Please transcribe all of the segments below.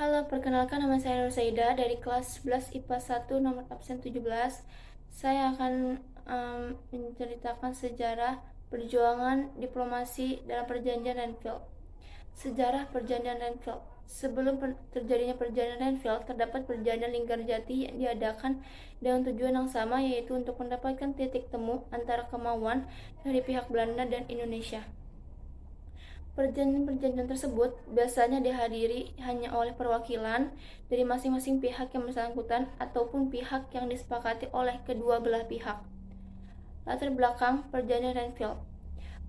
Halo, perkenalkan nama saya Nur Saida dari kelas 11 IPA 1 nomor absen 17. Saya akan menceritakan sejarah perjuangan diplomasi dalam perjanjian Renville. Sejarah perjanjian Renville. Sebelum terjadinya perjanjian Renville, terdapat perjanjian Linggarjati yang diadakan dengan tujuan yang sama, yaitu untuk mendapatkan titik temu antara kemauan dari pihak Belanda dan Indonesia. Perjanjian-perjanjian tersebut biasanya dihadiri hanya oleh perwakilan dari masing-masing pihak yang bersangkutan ataupun pihak yang disepakati oleh kedua belah pihak. Latar belakang Perjanjian Renville.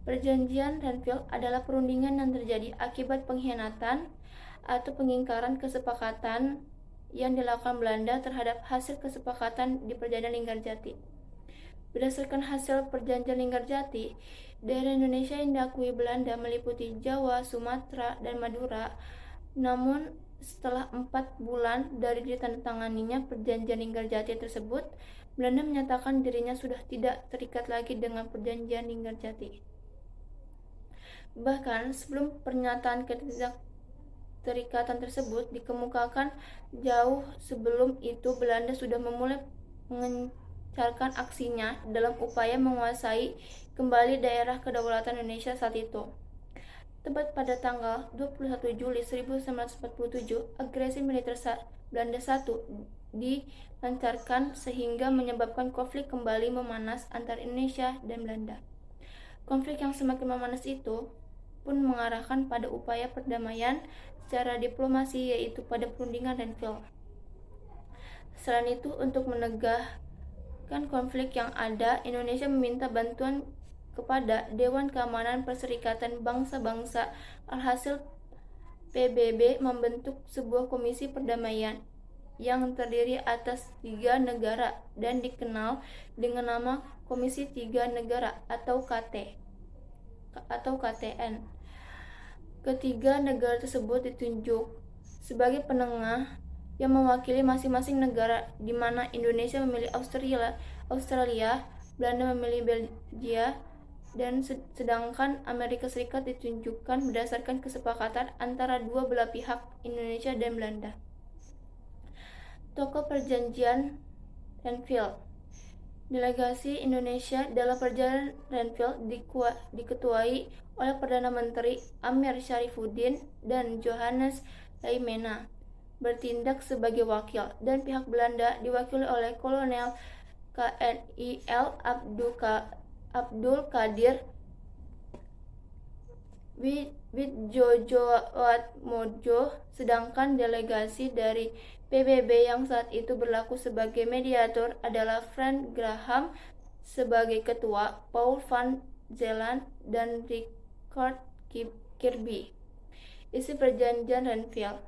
Perjanjian Renville adalah perundingan yang terjadi akibat pengkhianatan atau pengingkaran kesepakatan yang dilakukan Belanda terhadap hasil kesepakatan di Perjanjian Linggarjati. Berdasarkan hasil Perjanjian Linggarjati, daerah Indonesia yang diakui Belanda meliputi Jawa, Sumatera, dan Madura. Namun, setelah 4 bulan dari ditandatanganinya Perjanjian Linggarjati tersebut, Belanda menyatakan dirinya sudah tidak terikat lagi dengan Perjanjian Linggarjati. Bahkan, sebelum pernyataan keterikatan tersebut dikemukakan, jauh sebelum itu Belanda sudah memulai mengencarkan aksinya dalam upaya menguasai kembali daerah kedaulatan Indonesia saat itu. Tepat pada tanggal 21 Juli 1947, agresi militer Belanda I dilancarkan sehingga menyebabkan konflik kembali memanas antara Indonesia dan Belanda. Konflik yang semakin memanas itu pun mengarahkan pada upaya perdamaian secara diplomasi, yaitu pada perundingan Renville. Selain itu, untuk menegakkan konflik yang ada, Indonesia meminta bantuan kepada Dewan Keamanan Perserikatan Bangsa-Bangsa. Alhasil, PBB membentuk sebuah komisi perdamaian yang terdiri atas 3 negara dan dikenal dengan nama Komisi 3 Negara atau KTN. Ketiga negara tersebut ditunjuk sebagai penengah yang mewakili masing-masing negara, di mana Indonesia memilih Australia, Belanda memilih Belgia, dan sedangkan Amerika Serikat ditunjukkan berdasarkan kesepakatan antara dua belah pihak, Indonesia dan Belanda. Tokoh Perjanjian Renville. Delegasi Indonesia dalam Perjanjian Renville diketuai oleh Perdana Menteri Amir Syarifuddin dan Johannes Laimena bertindak sebagai wakil, dan pihak Belanda diwakili oleh Kolonel KNIL Abdul Qadir Widjojoatmojo, sedangkan delegasi dari PBB yang saat itu berlaku sebagai mediator adalah Frank Graham sebagai ketua, Paul van Zeeland, dan Richard Kirby. Isi Perjanjian Renville.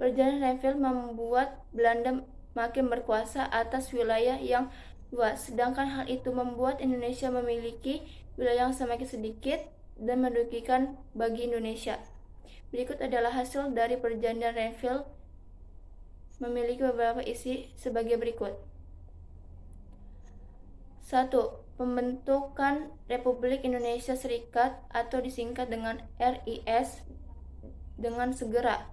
Perjanjian Renville membuat Belanda makin berkuasa atas wilayah yang luas, sedangkan hal itu membuat Indonesia memiliki wilayah yang semakin sedikit dan merugikan bagi Indonesia. Berikut adalah hasil dari Perjanjian Renville, memiliki beberapa isi sebagai berikut. 1. Pembentukan Republik Indonesia Serikat atau disingkat dengan RIS dengan segera.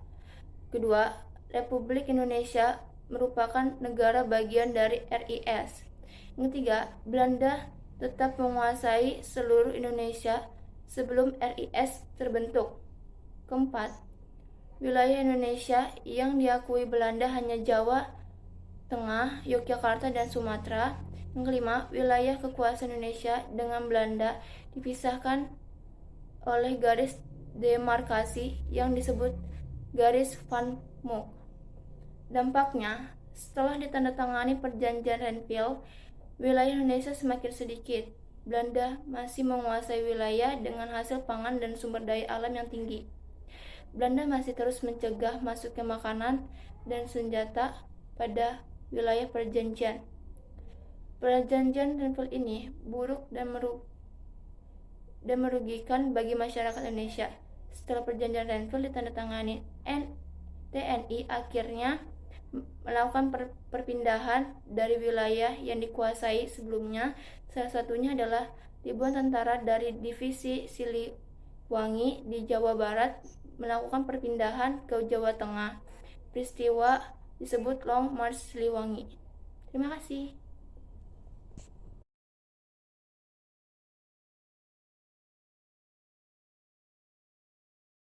Kedua, Republik Indonesia merupakan negara bagian dari RIS. Yang ketiga, Belanda tetap menguasai seluruh Indonesia sebelum RIS terbentuk. Keempat, wilayah Indonesia yang diakui Belanda hanya Jawa Tengah, Yogyakarta, dan Sumatera. Yang kelima, wilayah kekuasaan Indonesia dengan Belanda dipisahkan oleh garis demarkasi yang disebut garis Van Mook. Dampaknya, setelah ditandatangani Perjanjian Renville, wilayah Indonesia semakin sedikit. Belanda masih menguasai wilayah dengan hasil pangan dan sumber daya alam yang tinggi. Belanda masih terus mencegah masuknya makanan dan senjata pada wilayah perjanjian. Perjanjian Renville ini buruk dan merugikan bagi masyarakat Indonesia. Setelah Perjanjian Renville ditandatangani, TNI akhirnya melakukan perpindahan dari wilayah yang dikuasai sebelumnya. Salah satunya adalah ribuan tentara dari divisi Siliwangi di Jawa Barat melakukan perpindahan ke Jawa Tengah, peristiwa disebut Long March Siliwangi. Terima kasih.